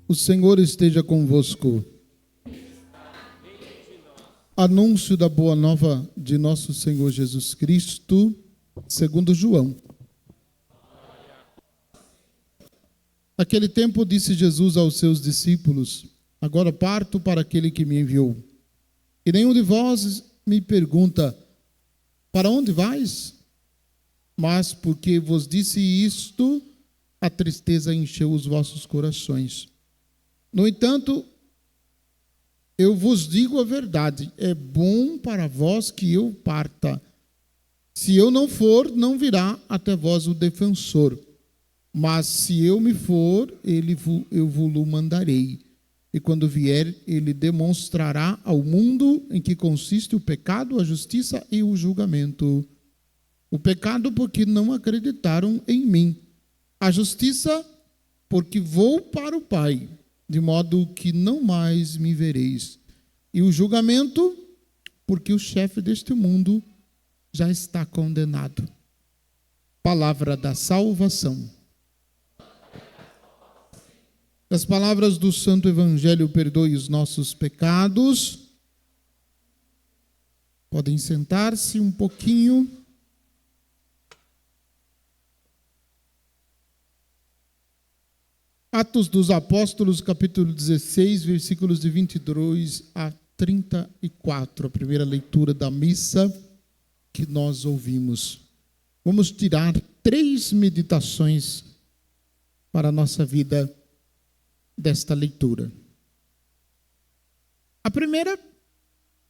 O Senhor esteja convosco. Anúncio da boa nova de nosso Senhor Jesus Cristo, segundo João. Naquele tempo disse Jesus aos seus discípulos: agora parto para aquele que me enviou. E nenhum de vós me pergunta: para onde vais? Mas porque vos disse isto, a tristeza encheu os vossos corações. No entanto, eu vos digo a verdade, é bom para vós que eu parta. Se eu não for, não virá até vós o defensor. Mas se eu me for, eu vos-lo mandarei. E quando vier, ele demonstrará ao mundo em que consiste o pecado, a justiça e o julgamento. O pecado, porque não acreditaram em mim. A justiça, porque vou para o Pai, de modo que não mais me vereis. E o julgamento, porque o chefe deste mundo já está condenado. Palavra da salvação. As palavras do Santo Evangelho: perdoe os nossos pecados. Podem sentar-se um pouquinho. Atos dos Apóstolos, capítulo 16, versículos de 22 a 34, a primeira leitura da missa que nós ouvimos. Vamos tirar 3 meditações para a nossa vida desta leitura. A primeira,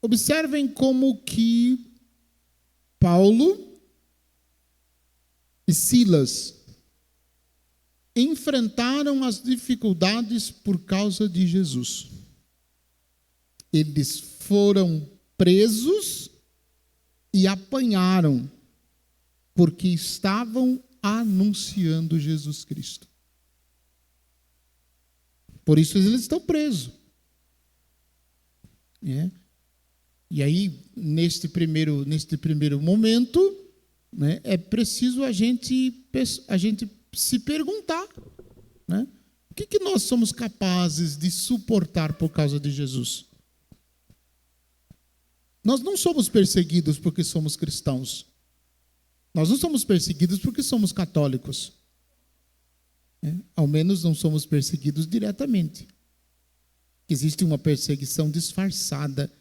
observem como que Paulo e Silas enfrentaram as dificuldades por causa de Jesus. Eles foram presos e apanharam porque estavam anunciando Jesus Cristo. Por isso eles estão presos. E aí, neste primeiro momento, é preciso a gente se perguntar, o que nós somos capazes de suportar por causa de Jesus? Nós não somos perseguidos porque somos cristãos. Nós não somos perseguidos porque somos católicos. Ao menos não somos perseguidos diretamente. Existe uma perseguição disfarçada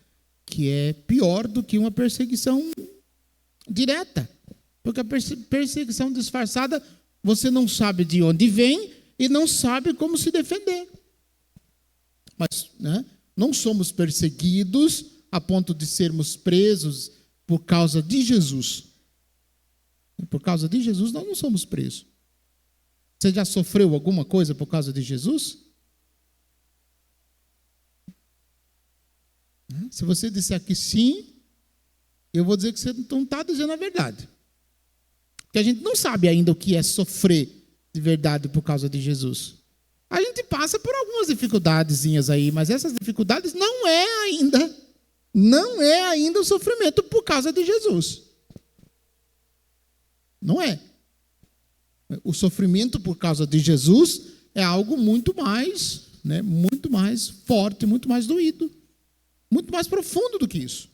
que é pior do que uma perseguição direta. Porque a perseguição disfarçada, você não sabe de onde vem e não sabe como se defender. Mas não somos perseguidos a ponto de sermos presos por causa de Jesus. Por causa de Jesus, nós não somos presos. Você já sofreu alguma coisa por causa de Jesus? Se você disser que sim, eu vou dizer que você não está dizendo a verdade. Porque a gente não sabe ainda o que é sofrer de verdade por causa de Jesus. A gente passa por algumas dificuldadezinhas aí, mas essas dificuldades não é ainda o sofrimento por causa de Jesus. Não é. O sofrimento por causa de Jesus é algo muito mais forte, muito mais doído, muito mais profundo do que isso.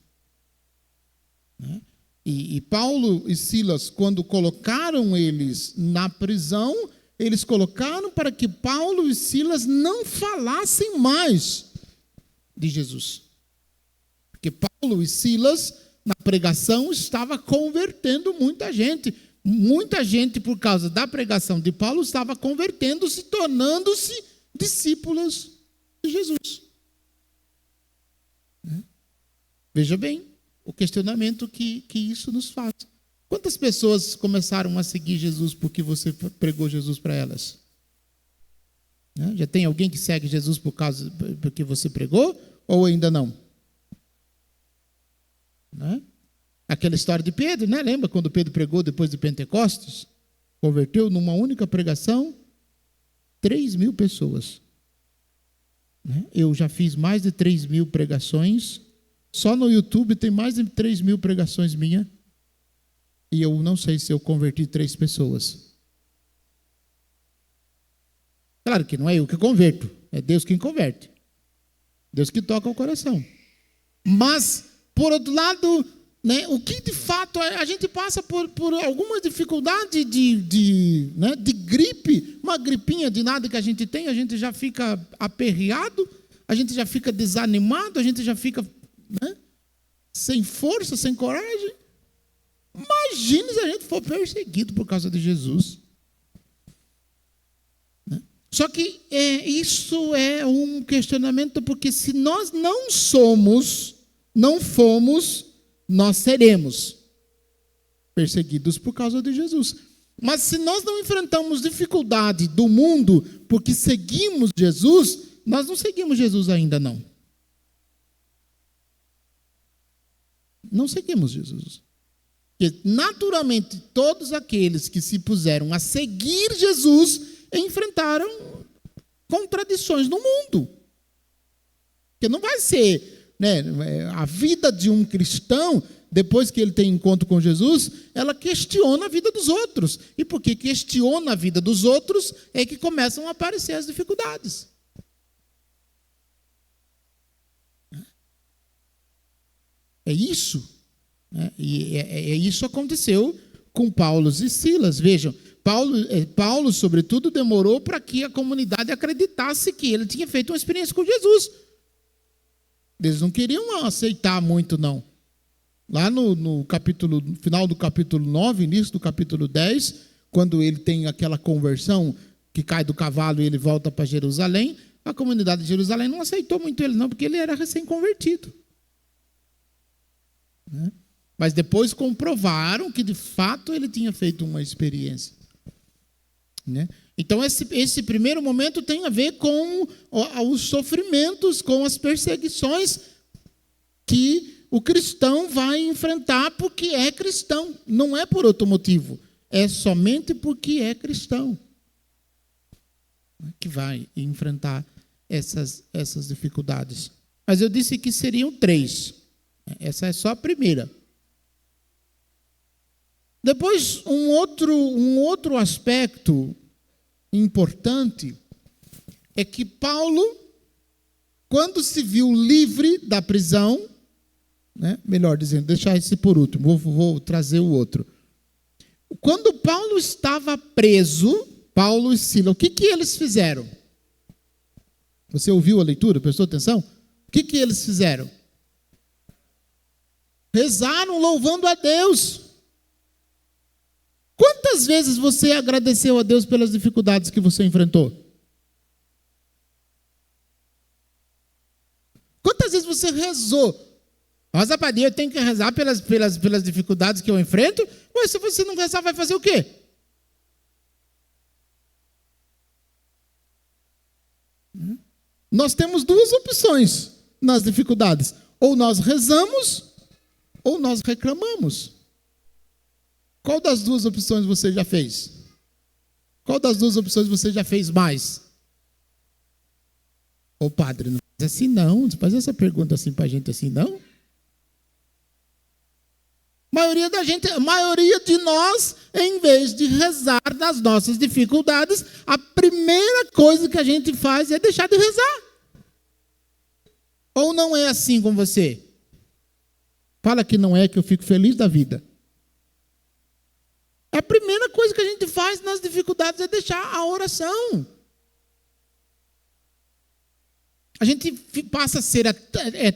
E Paulo e Silas, quando colocaram eles na prisão, eles colocaram para que Paulo e Silas não falassem mais de Jesus. Porque Paulo e Silas, na pregação, estava convertendo muita gente. Muita gente, por causa da pregação de Paulo, estava convertendo-se, tornando-se discípulos de Jesus. Veja bem o questionamento que isso nos faz. Quantas pessoas começaram a seguir Jesus porque você pregou Jesus para elas? Já tem alguém que segue Jesus porque você pregou? Ou ainda não? Aquela história de Pedro, lembra quando Pedro pregou depois de Pentecostes? Converteu numa única pregação 3.000 pessoas. Eu já fiz mais de 3.000 pregações. Só no YouTube tem mais de 3.000 pregações minhas. E eu não sei se eu converti 3 pessoas. Claro que não é eu que converto. É Deus quem converte. Deus que toca o coração. Mas, por outro lado, né, o que de fato a gente passa por alguma dificuldade de gripe, uma gripinha de nada que a gente tem, a gente já fica aperreado, a gente já fica desanimado, a gente já fica, né, sem força, sem coragem. Imagine se a gente for perseguido por causa de Jesus. Só que isso é um questionamento, porque se nós não fomos, nós seremos perseguidos por causa de Jesus. Mas se nós não enfrentamos dificuldade do mundo porque seguimos Jesus, nós não seguimos Jesus ainda não. Não seguimos Jesus. Porque, naturalmente, todos aqueles que se puseram a seguir Jesus enfrentaram contradições no mundo. Porque não vai ser, né, a vida de um cristão, depois que ele tem encontro com Jesus, ela questiona a vida dos outros. E porque questiona a vida dos outros, é que começam a aparecer as dificuldades. É isso. E isso aconteceu com Paulo e Silas. Vejam, Paulo, sobretudo, demorou para que a comunidade acreditasse que ele tinha feito uma experiência com Jesus. Eles não queriam aceitar muito, não. Lá no final do capítulo 9, início do capítulo 10, quando ele tem aquela conversão, que cai do cavalo e ele volta para Jerusalém, a comunidade de Jerusalém não aceitou muito ele, não, porque ele era recém-convertido. Né? Mas depois comprovaram que, de fato, ele tinha feito uma experiência. Né? Então, esse primeiro momento tem a ver com os sofrimentos, com as perseguições que o cristão vai enfrentar porque é cristão. Não é por outro motivo. É somente porque é cristão que vai enfrentar essas dificuldades. Mas eu disse que seriam 3. Essa é só a primeira. Depois, um outro aspecto importante é que Paulo, quando se viu livre da prisão, né, melhor dizendo, deixar esse por último, vou trazer o outro. Quando Paulo estava preso, Paulo e Silas, o que eles fizeram? Você ouviu a leitura? Prestou atenção? O que eles fizeram? Rezaram louvando a Deus. Quantas vezes você agradeceu a Deus pelas dificuldades que você enfrentou? Quantas vezes você rezou? Nossa, Padre, eu tenho que rezar pelas dificuldades que eu enfrento? Mas se você não rezar, vai fazer o quê? Nós temos 2 opções nas dificuldades. Ou nós rezamos, ou nós reclamamos. Qual das 2 opções você já fez? Qual das 2 opções você já fez mais? Ô padre, não faz assim não. Não faz essa pergunta assim para a gente assim não. A maioria de nós, em vez de rezar nas nossas dificuldades, a primeira coisa que a gente faz é deixar de rezar. Ou não é assim com você? Fala que não é, que eu fico feliz da vida. A primeira coisa que a gente faz nas dificuldades é deixar a oração. A gente passa a ser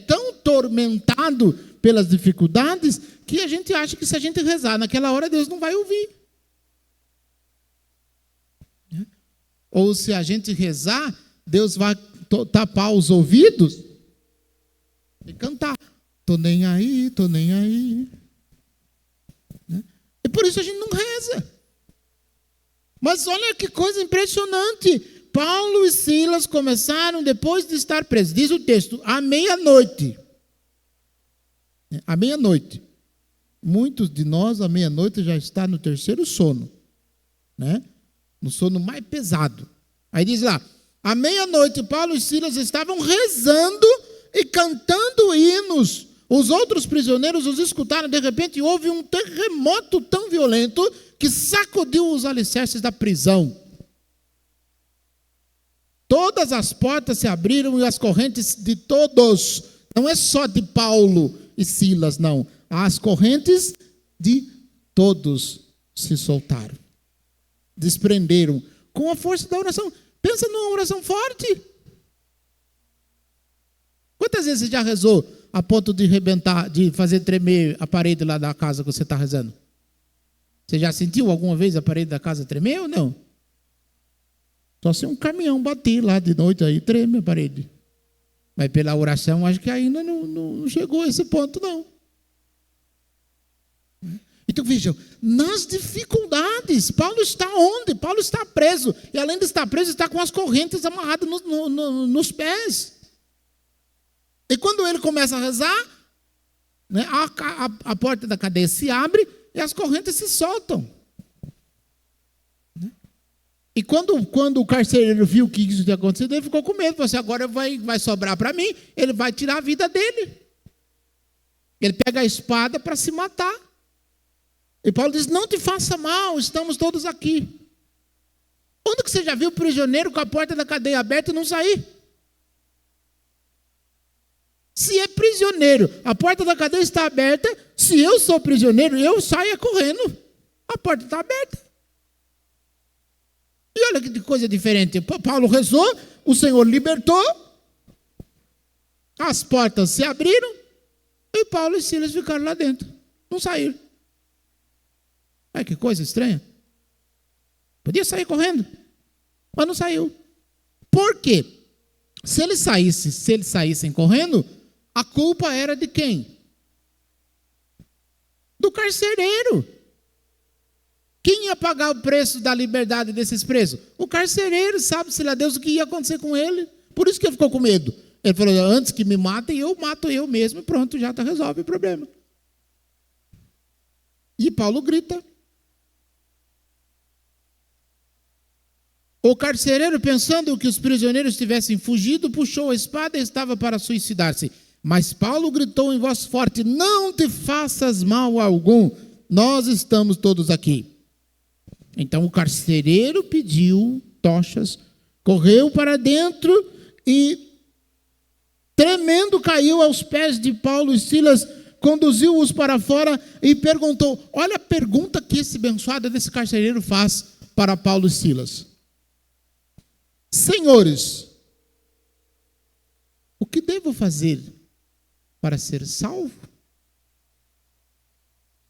tão tormentado pelas dificuldades que a gente acha que se a gente rezar naquela hora, Deus não vai ouvir. Ou se a gente rezar, Deus vai tapar os ouvidos e cantar. Tô nem aí, tô nem aí. E por isso a gente não reza. Mas olha que coisa impressionante. Paulo e Silas começaram, depois de estar presos, diz o texto, à meia-noite. À meia-noite. Muitos de nós, à meia-noite, já está no 3º sono. Né? No sono mais pesado. Aí diz lá, à meia-noite, Paulo e Silas estavam rezando e cantando hinos. Os outros prisioneiros os escutaram, de repente houve um terremoto tão violento que sacudiu os alicerces da prisão. Todas as portas se abriram e as correntes de todos, não é só de Paulo e Silas, não. As correntes de todos se soltaram, desprenderam com a força da oração. Pensa numa oração forte. Quantas vezes você já rezou a ponto de arrebentar, de fazer tremer a parede lá da casa que você está rezando? Você já sentiu alguma vez a parede da casa tremer ou não? Só se um caminhão bater lá de noite, aí treme a parede. Mas pela oração, acho que ainda não chegou a esse ponto, não. Então vejam, nas dificuldades, Paulo está onde? Paulo está preso. E além de estar preso, está com as correntes amarradas nos pés. E quando ele começa a rezar, né, a porta da cadeia se abre e as correntes se soltam. E quando o carcereiro viu que isso tinha acontecido, ele ficou com medo. Falou assim, agora vai sobrar para mim, ele vai tirar a vida dele. Ele pega a espada para se matar. E Paulo diz, não te faça mal, estamos todos aqui. Onde que você já viu o prisioneiro com a porta da cadeia aberta e não sair? Se é prisioneiro, a porta da cadeia está aberta, se eu sou prisioneiro, eu saio correndo. A porta está aberta. E olha que coisa diferente. Paulo rezou, o Senhor libertou, as portas se abriram, e Paulo e Silas ficaram lá dentro. Não saíram. Ai, que coisa estranha. Podia sair correndo, mas não saiu. Por quê? Se eles saíssem correndo, a culpa era de quem? Do carcereiro. Quem ia pagar o preço da liberdade desses presos? O carcereiro, sabe-se lá Deus o que ia acontecer com ele. Por isso que ele ficou com medo. Ele falou, antes que me matem, eu mato eu mesmo. E pronto, já resolve o problema. E Paulo grita. O carcereiro, pensando que os prisioneiros tivessem fugido, puxou a espada e estava para suicidar-se. Mas Paulo gritou em voz forte, não te faças mal algum, nós estamos todos aqui. Então o carcereiro pediu tochas, correu para dentro e, tremendo, caiu aos pés de Paulo e Silas, conduziu-os para fora e perguntou, olha a pergunta que esse abençoado desse carcereiro faz para Paulo e Silas. Senhores, o que devo fazer para ser salvo?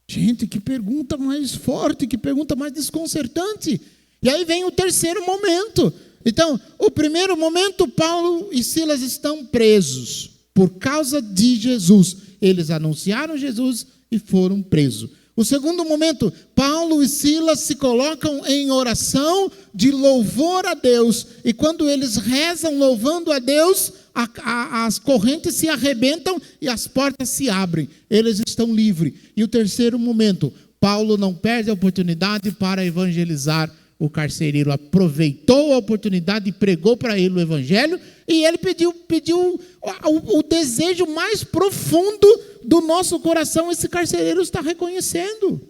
Gente, que pergunta mais forte, que pergunta mais desconcertante. E aí vem o terceiro momento. Então, o primeiro momento, Paulo e Silas estão presos por causa de Jesus. Eles anunciaram Jesus e foram presos. O segundo momento, Paulo e Silas se colocam em oração de louvor a Deus. E quando eles rezam louvando a Deus, as correntes se arrebentam e as portas se abrem. Eles estão livres. E o terceiro momento, Paulo não perde a oportunidade para evangelizar o carcereiro. Aproveitou a oportunidade e pregou para ele o evangelho. E ele pediu o desejo mais profundo do nosso coração. Esse carcereiro está reconhecendo.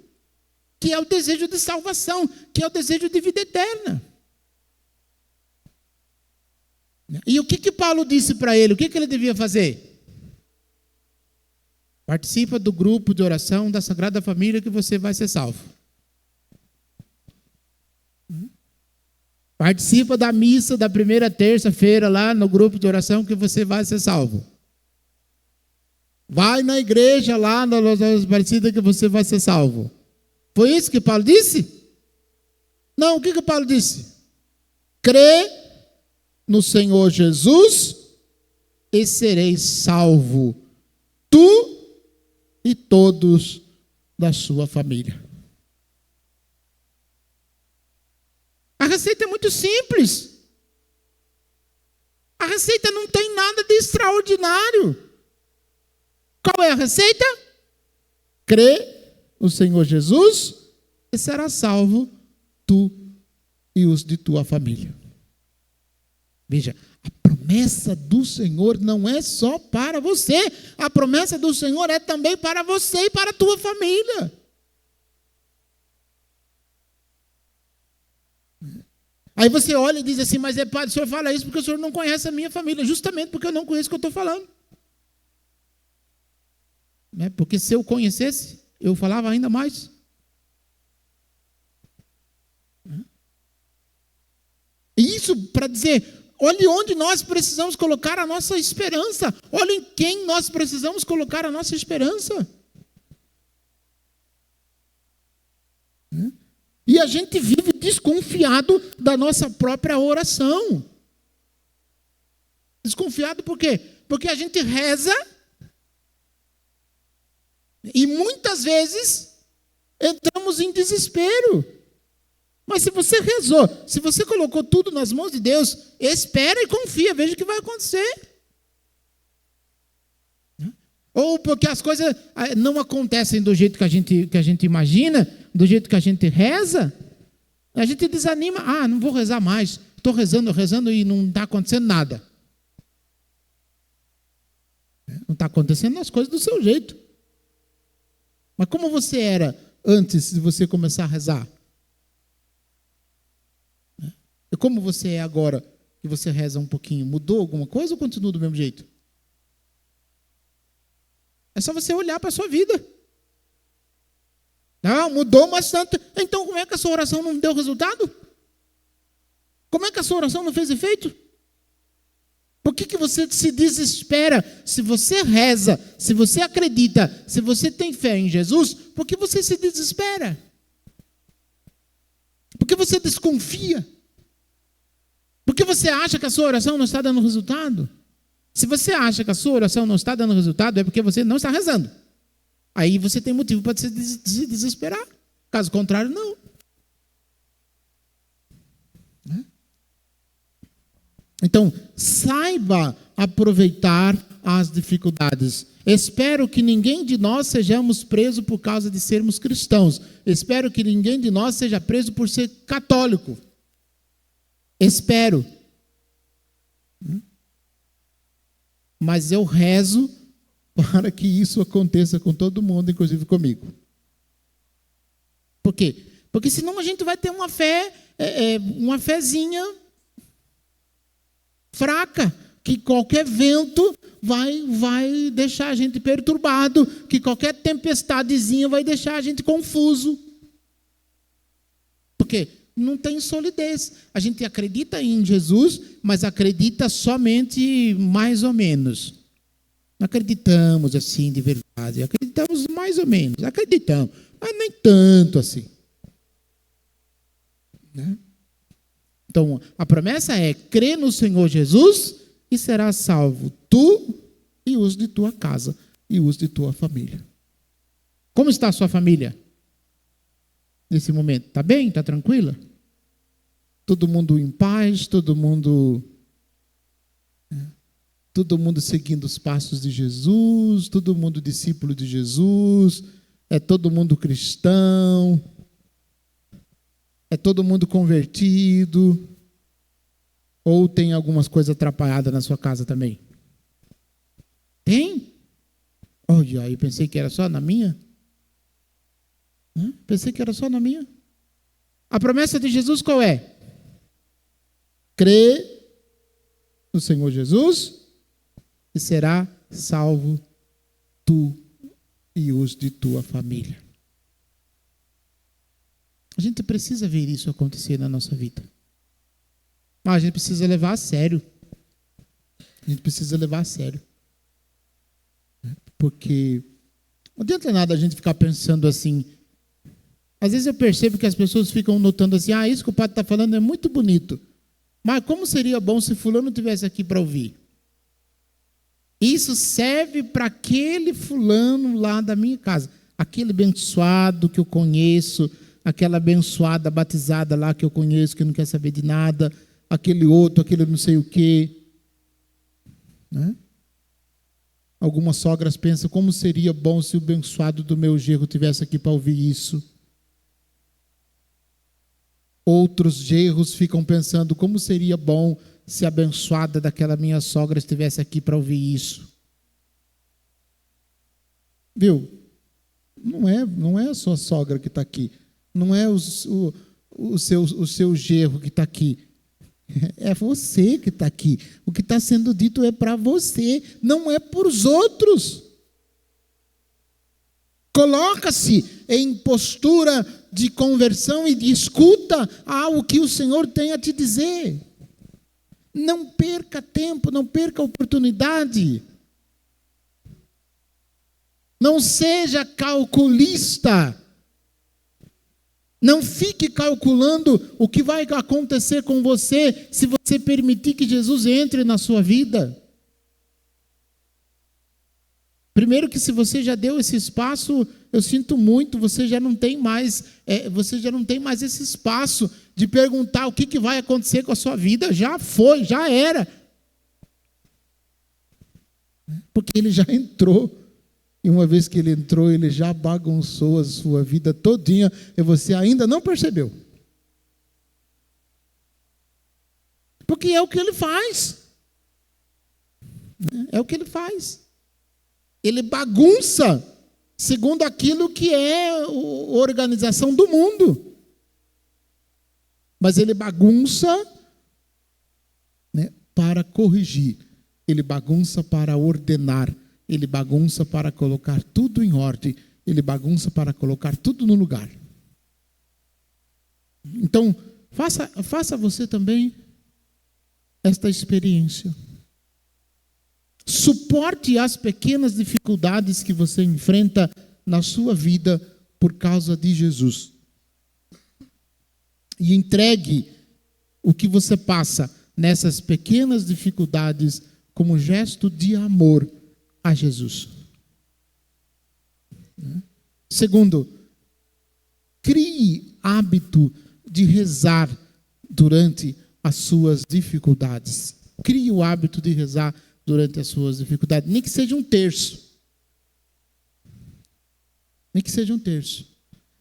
Que é o desejo de salvação. Que é o desejo de vida eterna. E o que Paulo disse para ele? O que ele devia fazer? Participa do grupo de oração da Sagrada Família que você vai ser salvo. Participa da missa da primeira terça-feira lá no grupo de oração que você vai ser salvo. Vai na igreja lá na Aparecida que você vai ser salvo. Foi isso que Paulo disse? Não, o que Paulo disse? Crê no Senhor Jesus e sereis salvo, tu e todos da sua família. A receita é muito simples. A receita não tem nada de extraordinário. Qual é a receita? Crê no Senhor Jesus e será salvo tu e os de tua família. Veja, a promessa do Senhor não é só para você. A promessa do Senhor é também para você e para a tua família. Aí você olha e diz assim, mas padre, o senhor fala isso porque o senhor não conhece a minha família. Justamente porque eu não conheço o que eu estou falando. Porque se eu conhecesse, eu falava ainda mais. E isso para dizer, olhe onde nós precisamos colocar a nossa esperança. Olhe em quem nós precisamos colocar a nossa esperança. E a gente vive desconfiado da nossa própria oração. Desconfiado por quê? Porque a gente reza e muitas vezes entramos em desespero. Mas se você rezou, se você colocou tudo nas mãos de Deus, espera e confia, veja o que vai acontecer. Ou porque as coisas não acontecem do jeito que a gente imagina, do jeito que a gente reza, a gente desanima. Ah, não vou rezar mais. Estou rezando e não está acontecendo nada. Não está acontecendo as coisas do seu jeito. Mas como você era antes de você começar a rezar? E como você é agora que você reza um pouquinho? Mudou alguma coisa ou continua do mesmo jeito? É só você olhar para a sua vida. Não, mudou bastante. Então como é que a sua oração não deu resultado? Como é que a sua oração não fez efeito? Por que você se desespera? Se você reza, se você acredita, se você tem fé em Jesus, por que você se desespera? Por que você desconfia? Por que você acha que a sua oração não está dando resultado? Se você acha que a sua oração não está dando resultado, é porque você não está rezando. Aí você tem motivo para se desesperar. Caso contrário, não. Então, saiba aproveitar as dificuldades. Espero que ninguém de nós sejamos presos por causa de sermos cristãos. Espero que ninguém de nós seja preso por ser católico. Espero. Mas eu rezo para que isso aconteça com todo mundo, inclusive comigo. Por quê? Porque senão a gente vai ter uma fé, uma fezinha fraca, que qualquer vento vai deixar a gente perturbado, que qualquer tempestadezinha vai deixar a gente confuso. Por quê? Não tem solidez. A gente acredita em Jesus, mas acredita somente mais ou menos. Não acreditamos assim de verdade. Acreditamos mais ou menos. Acreditamos, mas nem tanto assim. Né? Então, a promessa é: crê no Senhor Jesus e serás salvo, tu e os de tua casa, e os de tua família. Como está a sua família? Nesse momento, está bem? Está tranquila? Todo mundo em paz, todo mundo seguindo os passos de Jesus, todo mundo discípulo de Jesus, é todo mundo cristão, é todo mundo convertido, ou tem algumas coisas atrapalhadas na sua casa também? Tem? Olha, eu pensei que era só na minha. Pensei que era só na minha. A promessa de Jesus qual é? Crê no Senhor Jesus e será salvo tu e os de tua família. A gente precisa ver isso acontecer na nossa vida. Mas a gente precisa levar a sério. A gente precisa levar a sério. Porque não adianta nada a gente ficar pensando assim. Às vezes eu percebo que as pessoas ficam notando assim, isso que o padre está falando é muito bonito. Mas como seria bom se fulano estivesse aqui para ouvir? Isso serve para aquele fulano lá da minha casa. Aquele abençoado que eu conheço, aquela abençoada batizada lá que eu conheço, que não quer saber de nada, aquele outro, aquele não sei o quê. Né? Algumas sogras pensam, como seria bom se o abençoado do meu genro estivesse aqui para ouvir isso. Outros genros ficam pensando, como seria bom se a abençoada daquela minha sogra estivesse aqui para ouvir isso. Viu? Não é a sua sogra que está aqui. Não é o seu genro que está aqui. É você que está aqui. O que está sendo dito é para você, não é para os outros. Coloca-se em postura de conversão e de escuta ao que o Senhor tem a te dizer. Não perca tempo, não perca oportunidade. Não seja calculista. Não fique calculando o que vai acontecer com você se você permitir que Jesus entre na sua vida. Primeiro que se você já deu esse espaço, eu sinto muito, você já não tem mais esse espaço de perguntar o que vai acontecer com a sua vida. Já foi, já era. Porque ele já entrou. E uma vez que ele entrou, ele já bagunçou a sua vida todinha e você ainda não percebeu. Porque é o que ele faz. É o que ele faz. Ele bagunça segundo aquilo que é a organização do mundo. Mas ele bagunça, né, para corrigir. Ele bagunça para ordenar. Ele bagunça para colocar tudo em ordem. Ele bagunça para colocar tudo no lugar. Então, faça você também esta experiência. Suporte as pequenas dificuldades que você enfrenta na sua vida por causa de Jesus. E entregue o que você passa nessas pequenas dificuldades como gesto de amor a Jesus. Segundo, crie hábito de rezar durante as suas dificuldades. Crie o hábito de rezar durante as suas dificuldades, nem que seja um terço. Nem que seja um terço.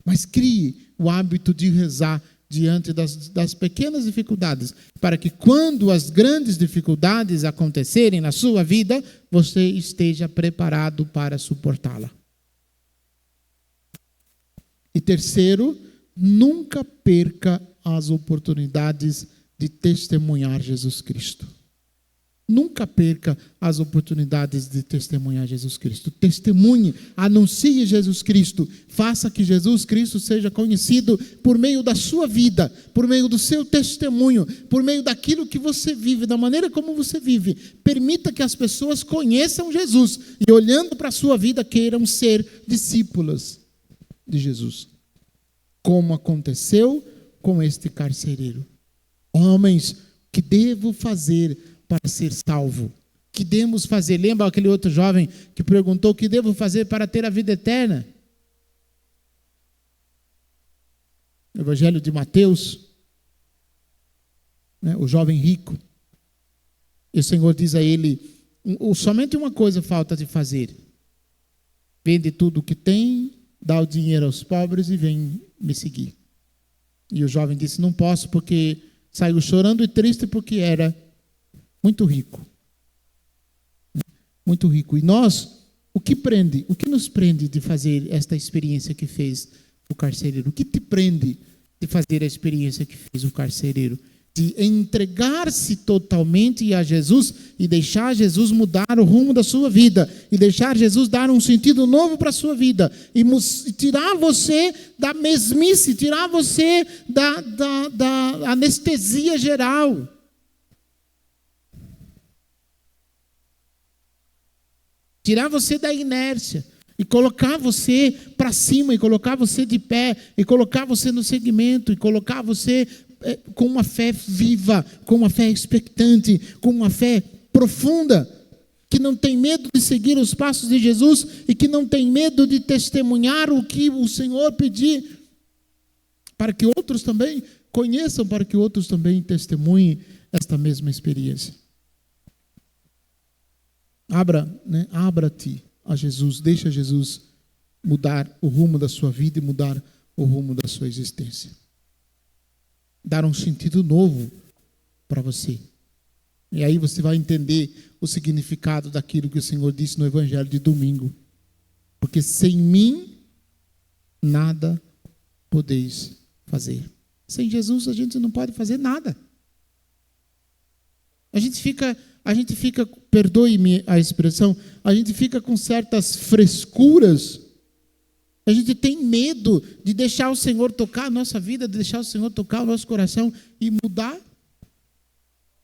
Mas crie o hábito de rezar diante das pequenas dificuldades, para que quando as grandes dificuldades acontecerem na sua vida, você esteja preparado para suportá-la. E terceiro, nunca perca as oportunidades de testemunhar Jesus Cristo. Nunca perca as oportunidades de testemunhar Jesus Cristo. Testemunhe, anuncie Jesus Cristo. Faça que Jesus Cristo seja conhecido por meio da sua vida, por meio do seu testemunho, por meio daquilo que você vive, da maneira como você vive. Permita que as pessoas conheçam Jesus e, olhando para a sua vida, queiram ser discípulos de Jesus. Como aconteceu com este carcereiro. Homens, o que devo fazer para ser salvo? Que devemos fazer? Lembra aquele outro jovem que perguntou o que devo fazer para ter a vida eterna? No Evangelho de Mateus, né, o jovem rico. E o Senhor diz a ele, somente uma coisa falta de fazer. Vende tudo o que tem, dá o dinheiro aos pobres e vem me seguir. E o jovem disse, não posso, porque saiu chorando e triste porque era muito rico. Muito rico. E nós, o que nos prende de fazer esta experiência que fez o carcereiro? O que te prende de fazer a experiência que fez o carcereiro? De entregar-se totalmente a Jesus e deixar Jesus mudar o rumo da sua vida. E deixar Jesus dar um sentido novo para a sua vida. E tirar você da mesmice, tirar você da anestesia geral. Tirar você da inércia e colocar você para cima, e colocar você de pé, e colocar você no segmento, e colocar você com uma fé viva, com uma fé expectante, com uma fé profunda, que não tem medo de seguir os passos de Jesus e que não tem medo de testemunhar o que o Senhor pedir, para que outros também conheçam, para que outros também testemunhem esta mesma experiência. Abra-te a Jesus, deixa Jesus mudar o rumo da sua vida e mudar o rumo da sua existência. Dar um sentido novo para você. E aí você vai entender o significado daquilo que o Senhor disse no Evangelho de domingo. Porque sem mim, nada podeis fazer. Sem Jesus a gente não pode fazer nada. A gente fica, perdoe-me a expressão, a gente fica com certas frescuras. A gente tem medo de deixar o Senhor tocar a nossa vida, de deixar o Senhor tocar o nosso coração e mudar.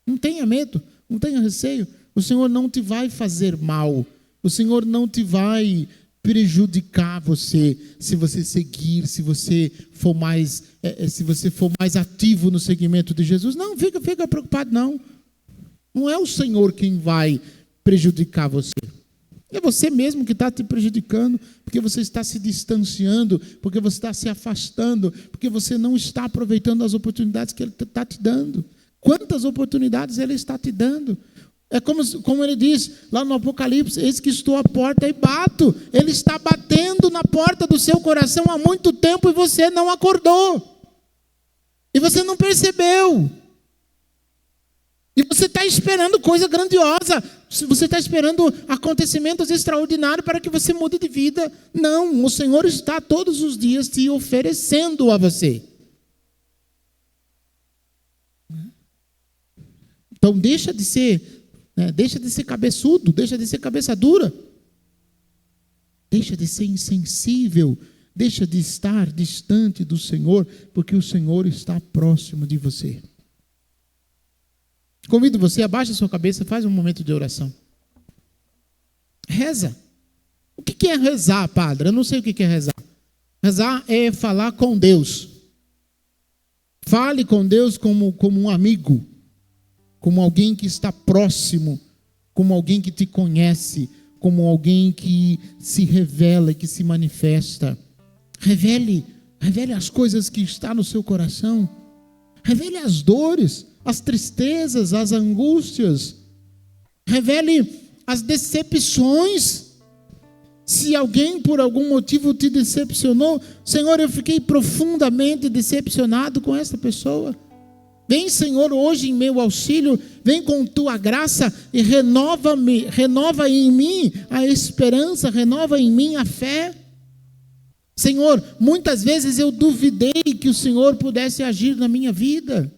Não tenha medo, não tenha receio. O Senhor não te vai fazer mal. O Senhor não te vai prejudicar você, se você seguir, se você for mais ativo no seguimento de Jesus. Não, fica preocupado, não. Não é o Senhor quem vai prejudicar você. É você mesmo que está te prejudicando, porque você está se distanciando, porque você está se afastando, porque você não está aproveitando as oportunidades que Ele está te dando. Quantas oportunidades Ele está te dando? É como Ele diz lá no Apocalipse: eis que estou à porta e bato. Ele está batendo na porta do seu coração há muito tempo e você não acordou. E você não percebeu. E você está esperando coisa grandiosa. Você está esperando acontecimentos extraordinários para que você mude de vida. Não, o Senhor está todos os dias te oferecendo a você. Então deixa de ser cabeçudo, deixa de ser cabeça dura. Deixa de ser insensível, deixa de estar distante do Senhor, porque o Senhor está próximo de você. Convido você, abaixa a sua cabeça, faz um momento de oração. Reza. O que é rezar, padre? Eu não sei o que é rezar. Rezar é falar com Deus. Fale com Deus como um amigo, como alguém que está próximo, como alguém que te conhece, como alguém que se revela e que se manifesta. Revele as coisas que estão no seu coração. Revele as dores, as tristezas, as angústias. Revele as decepções. Se alguém por algum motivo te decepcionou, Senhor, eu fiquei profundamente decepcionado com essa pessoa. Vem, Senhor, hoje em meu auxílio, vem com tua graça e renova em mim a esperança, renova em mim a fé. Senhor, muitas vezes eu duvidei que o Senhor pudesse agir na minha vida.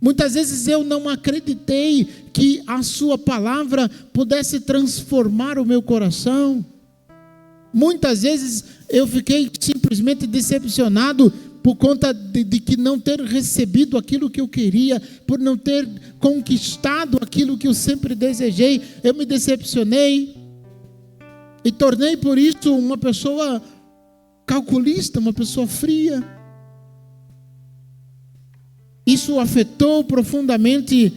Muitas vezes eu não acreditei que a sua palavra pudesse transformar o meu coração. Muitas vezes eu fiquei simplesmente decepcionado por conta de que não ter recebido aquilo que eu queria, por não ter conquistado aquilo que eu sempre desejei. Eu me decepcionei e tornei por isso uma pessoa calculista, uma pessoa fria. Isso afetou profundamente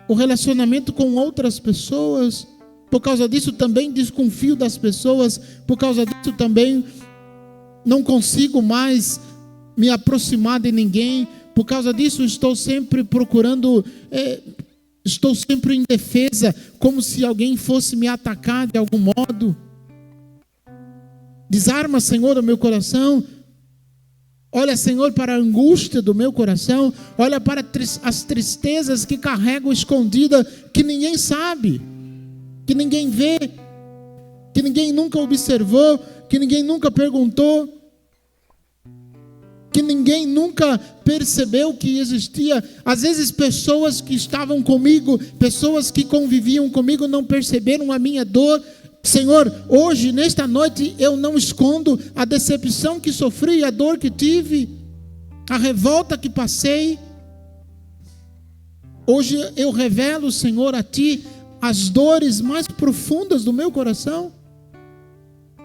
o relacionamento com outras pessoas. Por causa disso também desconfio das pessoas. Por causa disso também não consigo mais me aproximar de ninguém. Por causa disso estou sempre procurando, estou sempre em defesa, como se alguém fosse me atacar de algum modo. Desarma, Senhor, o meu coração. Olha, Senhor, para a angústia do meu coração. Olha para as tristezas que carrego escondida, que ninguém sabe, que ninguém vê, que ninguém nunca observou, que ninguém nunca perguntou, que ninguém nunca percebeu que existia. Às vezes pessoas que estavam comigo, pessoas que conviviam comigo não perceberam a minha dor. Senhor, hoje, nesta noite, eu não escondo a decepção que sofri, a dor que tive, a revolta que passei. Hoje eu revelo, Senhor, a Ti as dores mais profundas do meu coração.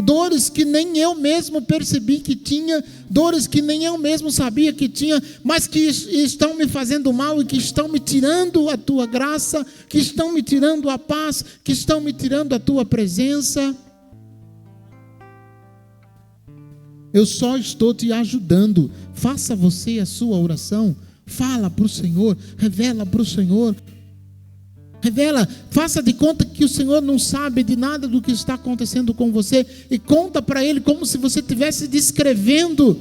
Dores que nem eu mesmo percebi que tinha, dores que nem eu mesmo sabia que tinha, mas que estão me fazendo mal e que estão me tirando a Tua graça, que estão me tirando a paz, que estão me tirando a Tua presença. Eu só estou te ajudando. Faça você a sua oração, fala para o Senhor, revela para o Senhor. Revela, faça de conta que o Senhor não sabe de nada do que está acontecendo com você e conta para Ele como se você estivesse descrevendo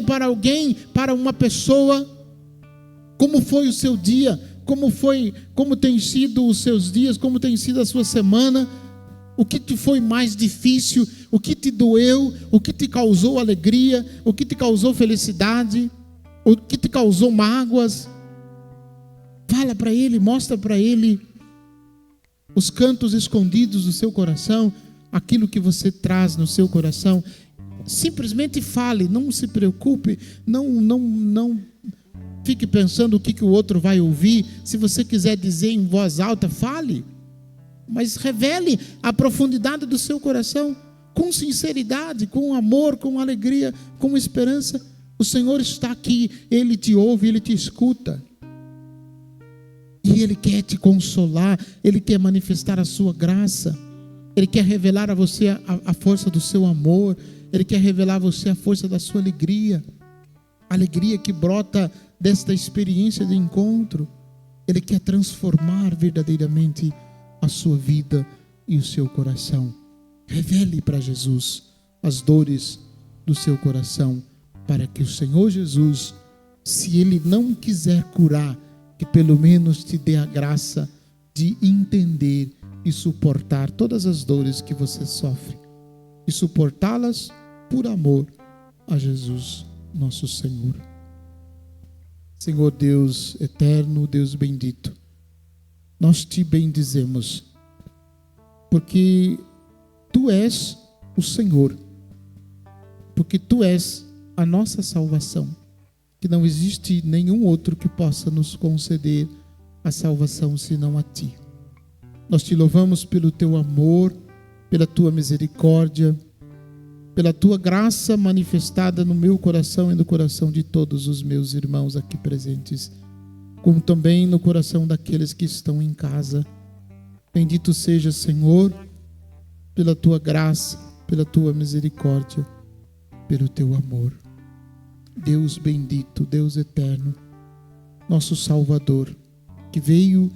para alguém, para uma pessoa, como foi o seu dia, como tem sido os seus dias, como tem sido a sua semana, o que te foi mais difícil, o que te doeu, o que te causou alegria, o que te causou felicidade, o que te causou mágoas. Fala para Ele, mostra para Ele os cantos escondidos do seu coração, aquilo que você traz no seu coração. Simplesmente fale, não se preocupe, não fique pensando o que o outro vai ouvir. Se você quiser dizer em voz alta, fale, mas revele a profundidade do seu coração, com sinceridade, com amor, com alegria, com esperança. O Senhor está aqui, Ele te ouve, Ele te escuta. E Ele quer te consolar, Ele quer manifestar a sua graça, Ele quer revelar a você a força do seu amor, Ele quer revelar a você a força da sua alegria, a alegria que brota desta experiência de encontro. Ele quer transformar verdadeiramente a sua vida e o seu coração. Revele para Jesus as dores do seu coração, para que o Senhor Jesus, se Ele não quiser curar, que pelo menos te dê a graça de entender e suportar todas as dores que você sofre, e suportá-las por amor a Jesus, nosso Senhor. Senhor Deus eterno, Deus bendito, nós te bendizemos, porque Tu és o Senhor, porque Tu és a nossa salvação, que não existe nenhum outro que possa nos conceder a salvação senão a Ti. Nós Te louvamos pelo Teu amor, pela Tua misericórdia, pela Tua graça manifestada no meu coração e no coração de todos os meus irmãos aqui presentes, como também no coração daqueles que estão em casa. Bendito seja, Senhor, pela Tua graça, pela Tua misericórdia, pelo Teu amor. Deus bendito, Deus eterno, nosso Salvador, que veio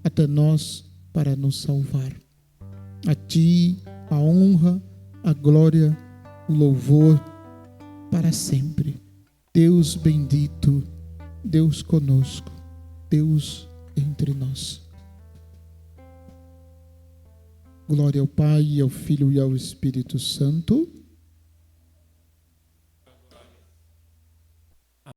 até nós para nos salvar. A Ti a honra, a glória, o louvor para sempre. Deus bendito, Deus conosco, Deus entre nós. Glória ao Pai, ao Filho e ao Espírito Santo.